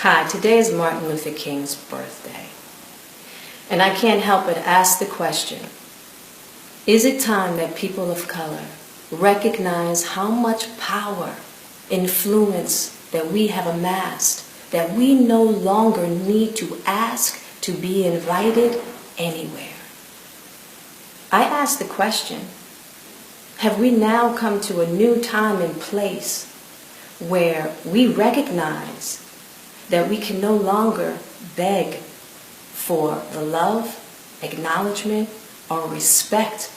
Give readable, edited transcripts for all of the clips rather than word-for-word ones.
Hi, today is Martin Luther King's birthday. And I can't help but ask the question, is it time that people of color recognize how much power, influence that we have amassed, that we no longer need to ask to be invited anywhere? I ask the question, have we now come to a new time and place where we recognize that we can no longer beg for the love, acknowledgement, or respect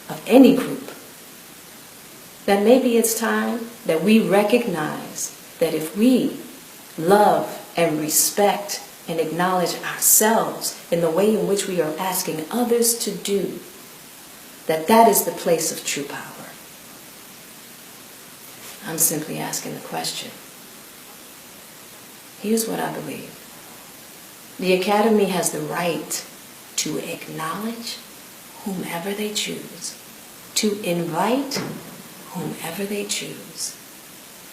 of any group? That maybe it's time that we recognize that if we love and respect and acknowledge ourselves in the way in which we are asking others to do, that is the place of true power. I'm simply asking the question. Here's what I believe. The Academy has the right to acknowledge whomever they choose, to invite whomever they choose.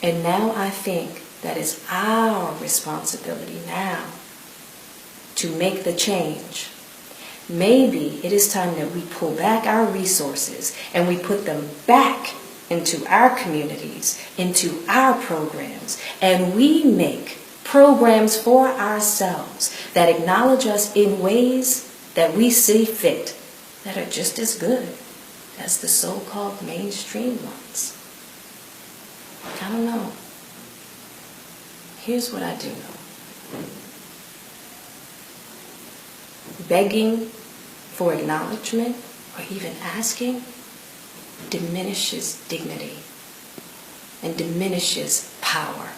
And now I think that it's our responsibility now to make the change. Maybe it is time that we pull back our resources and we put them back into our communities, into our programs, and we make programs for ourselves that acknowledge us in ways that we see fit, that are just as good as the so-called mainstream ones. I don't know. Here's what I do know. Begging for acknowledgement or even asking diminishes dignity and diminishes power.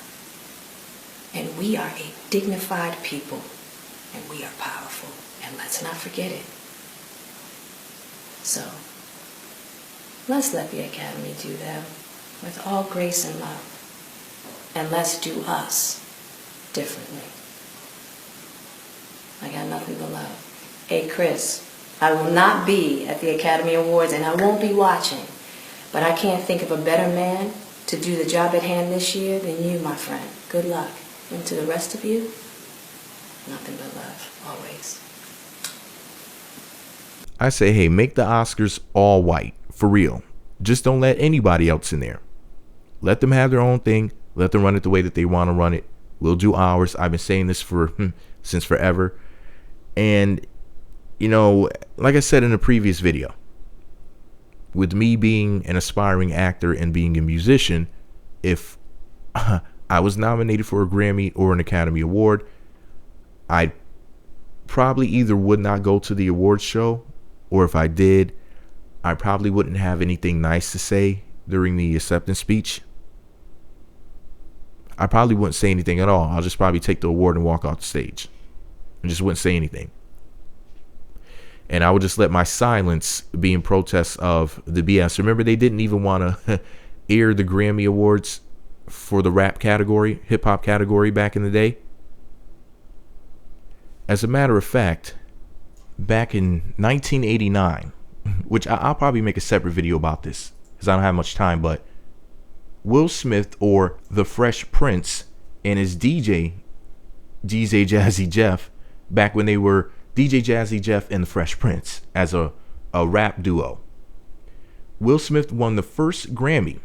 And we are a dignified people, and we are powerful, and let's not forget it. So, let's let the Academy do them with all grace and love, and let's do us differently. I got nothing but love. Hey, Chris, I will not be at the Academy Awards, and I won't be watching, but I can't think of a better man to do the job at hand this year than you, my friend. Good luck. And to the rest of you, nothing but love, always. I say, hey, make the Oscars all white, for real. Just don't let anybody else in there. Let them have their own thing. Let them run it the way that they want to run it. We'll do ours. I've been saying this since forever. And, you know, like I said in a previous video, with me being an aspiring actor and being a musician, if I was nominated for a Grammy or an Academy Award, I probably either would not go to the awards show, or if I did, I probably wouldn't have anything nice to say during the acceptance speech. I probably wouldn't say anything at all. I'll just probably take the award and walk off the stage and just wouldn't say anything. And I would just let my silence be in protest of the BS. Remember, they didn't even want to air the Grammy Awards for the rap category, hip hop category back in the day. As a matter of fact, back in 1989, which I'll probably make a separate video about this because I don't have much time, but Will Smith, or the Fresh Prince, and his DJ Jazzy Jeff, back when they were DJ Jazzy Jeff and the Fresh Prince as a rap duo, Will Smith won the first Grammy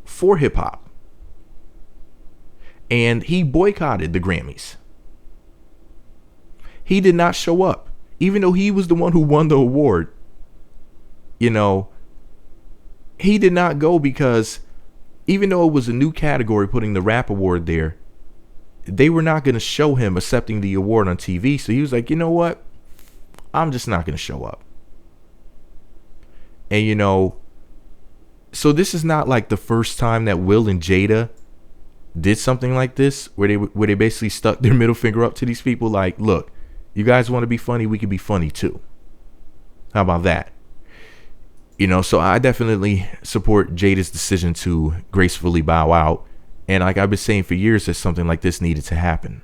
for hip hop, and he boycotted the Grammys. He did not show up, even though he was the one who won the award. You know, he did not go because even though it was a new category putting the rap award there, they were not going to show him accepting the award on TV. So he was like, you know what? I'm just not going to show up. And, you know, so this is not like the first time that Will and Jada did something like this, where they basically stuck their middle finger up to these people like, look, you guys want to be funny, we can be funny too. How about that? You know, so I definitely support Jada's decision to gracefully bow out. And like I've been saying for years, that something like this needed to happen.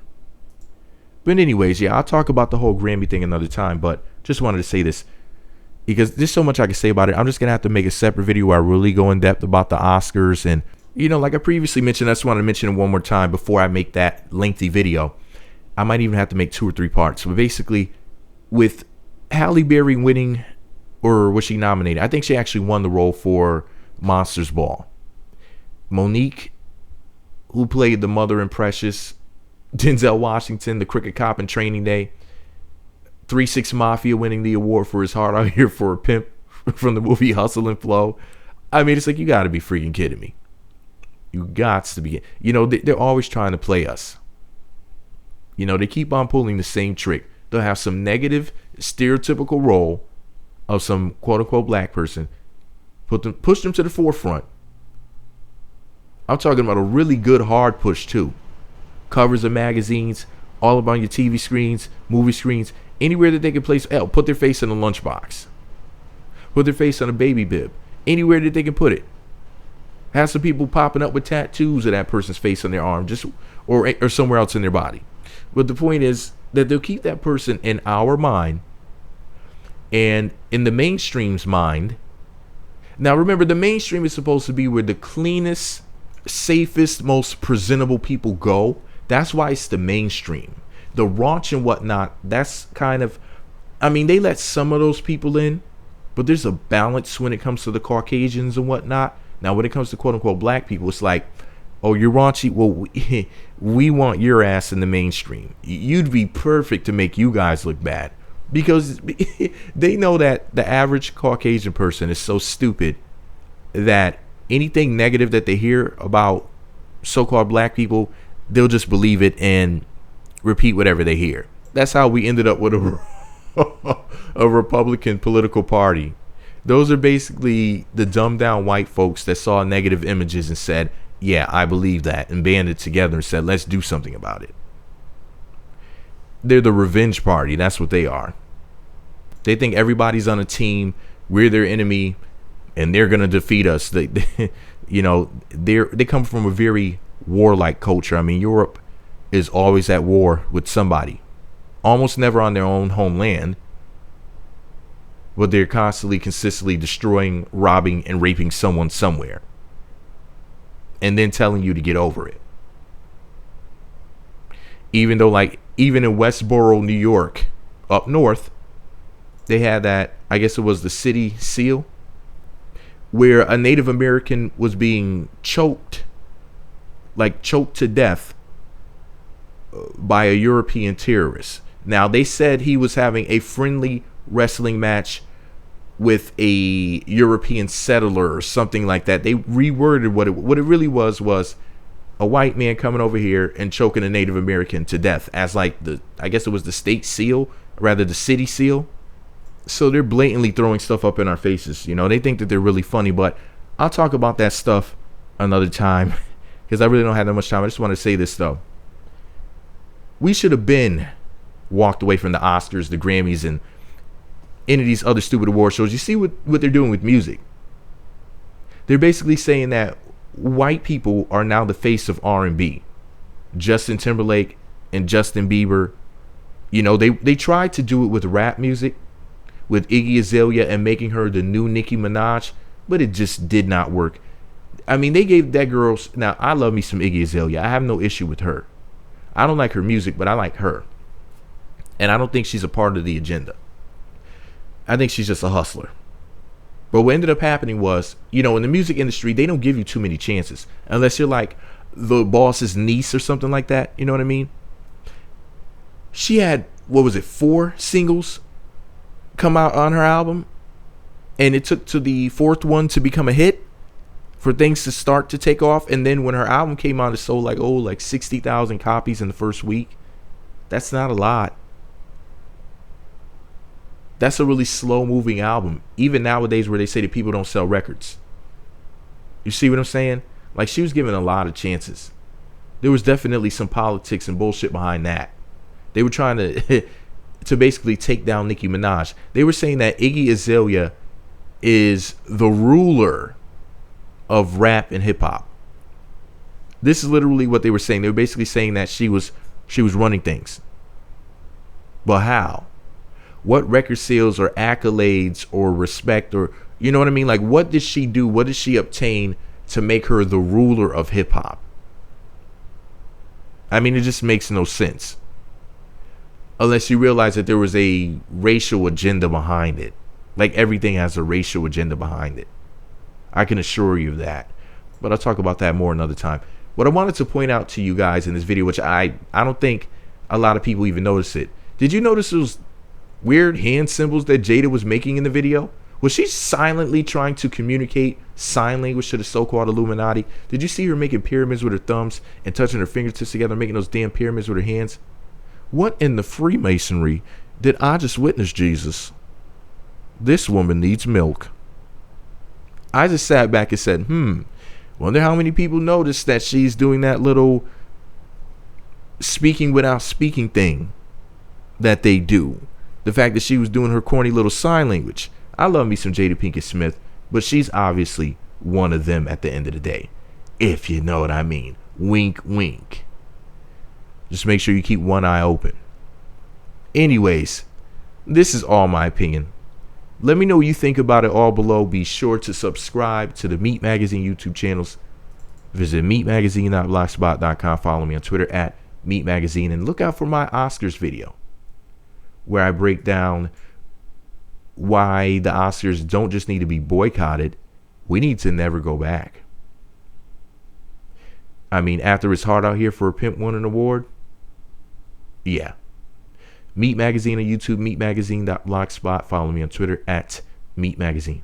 But anyways, yeah, I'll talk about the whole Grammy thing another time, but just wanted to say this because there's so much I can say about it. I'm just going to have to make a separate video where I really go in depth about the Oscars and Like I previously mentioned, I just want to mention it one more time before I make that lengthy video. I might even have to make 2 or 3 parts. But basically, with Halle Berry winning, or was she nominated? I think she actually won the role for Monsters Ball. Monique, who played the mother in Precious, Denzel Washington, the cricket cop in Training Day, 3-6 Mafia winning the award for his Heart Out Here for a Pimp from the movie Hustle and Flow. I mean, it's like, you got to be freaking kidding me. You got to be. They're always trying to play us. They keep on pulling the same trick. They'll have some negative, stereotypical role of some quote-unquote black person, push them to the forefront. I'm talking about a really good hard push too. Covers of magazines, all up on your TV screens, movie screens, anywhere that they can place. Put their face in a lunchbox. Put their face on a baby bib. Anywhere that they can put it. Have some people popping up with tattoos of that person's face on their arm, or somewhere else in their body. But the point is that they'll keep that person in our mind and in the mainstream's mind. Now remember, the mainstream is supposed to be where the cleanest, safest, most presentable people go. That's why it's the mainstream. The raunch and whatnot, that's kind of, they let some of those people in, but there's a balance when it comes to the Caucasians and whatnot. Now when it comes to quote unquote black people, it's like, oh, you're raunchy. Well, we want your ass in the mainstream. You'd be perfect to make you guys look bad, because they know that the average Caucasian person is so stupid that anything negative that they hear about so-called black people, they'll just believe it and repeat whatever they hear. That's how we ended up with a Republican political party. Those are basically the dumbed down white folks that saw negative images and said, yeah, I believe that, and banded together and said, let's do something about it. They're the revenge party. That's what they are. They think everybody's on a team. We're their enemy, and they're gonna defeat us. They come from a very warlike culture. Europe is always at war with somebody, almost never on their own homeland, but they're consistently destroying, robbing, and raping someone somewhere, and then telling you to get over it. Even though, even in Westboro, New York, up north, they had that, I guess it was the city seal, where a Native American was being choked to death by a European terrorist. Now, they said he was having a friendly wrestling match with a European settler or something like that. They reworded what it really was a white man coming over here and choking a Native American to death as I guess it was the state seal, rather the city seal. So they're blatantly throwing stuff up in our faces. They think that they're really funny, but I'll talk about that stuff another time because I really don't have that much time. I just want to say this though. We should have been walked away from the Oscars, the Grammys, and any of these other stupid award shows. You see what they're doing with music. They're basically saying that white people are now the face of R&B. Justin Timberlake and Justin Bieber. They tried to do it with rap music, with Iggy Azalea and making her the new Nicki Minaj, but it just did not work. They gave that girl. Now, I love me some Iggy Azalea. I have no issue with her. I don't like her music, but I like her. And I don't think she's a part of the agenda. I think she's just a hustler. But what ended up happening was, in the music industry, they don't give you too many chances. Unless you're like the boss's niece or something like that. You know what I mean? She had, 4 singles come out on her album. And it took to the 4th one to become a hit for things to start to take off. And then when her album came out, it sold like 60,000 copies in the first week. That's not a lot. That's a really slow moving album. Even nowadays where they say that people don't sell records. You see what I'm saying? She was given a lot of chances. There was definitely some politics and bullshit behind that. They were trying to basically take down Nicki Minaj. They were saying that Iggy Azalea is the ruler of rap and hip hop. This is literally what they were saying. They were basically saying that she was running things. But how? What record sales or accolades or respect or, you know what I mean? What did she do? What did she obtain to make her the ruler of hip hop. I mean, it just makes no sense. Unless you realize that there was a racial agenda behind it. Like everything has a racial agenda behind it. I can assure you of that. But I'll talk about that more another time. What I wanted to point out to you guys in this video, which I don't think a lot of people even notice it. Did you notice those weird hand symbols that Jada was making in the video? Was she silently trying to communicate sign language to the so-called Illuminati? Did you see her making pyramids with her thumbs and touching her fingertips together, making those damn pyramids with her hands? What in the Freemasonry did I just witness, Jesus? This woman needs milk. I just sat back and said, wonder how many people noticed that she's doing that little speaking without speaking thing that they do. The fact that she was doing her corny little sign language. I love me some Jada Pinkett Smith, but she's obviously one of them at the end of the day. If you know what I mean. Wink, wink. Just make sure you keep one eye open. Anyways, this is all my opinion. Let me know what you think about it all below. Be sure to subscribe to the Meat Magazine YouTube channels. Visit meatmagazine.blogspot.com. Follow me on Twitter at Meat Magazine. And look out for my Oscars video, where I break down why the Oscars don't just need to be boycotted. We need to never go back. I mean, after it's hard out here for a pimp won an award. Yeah. Meat Magazine on YouTube, meatmagazine.blogspot. Follow me on Twitter at Meat Magazine.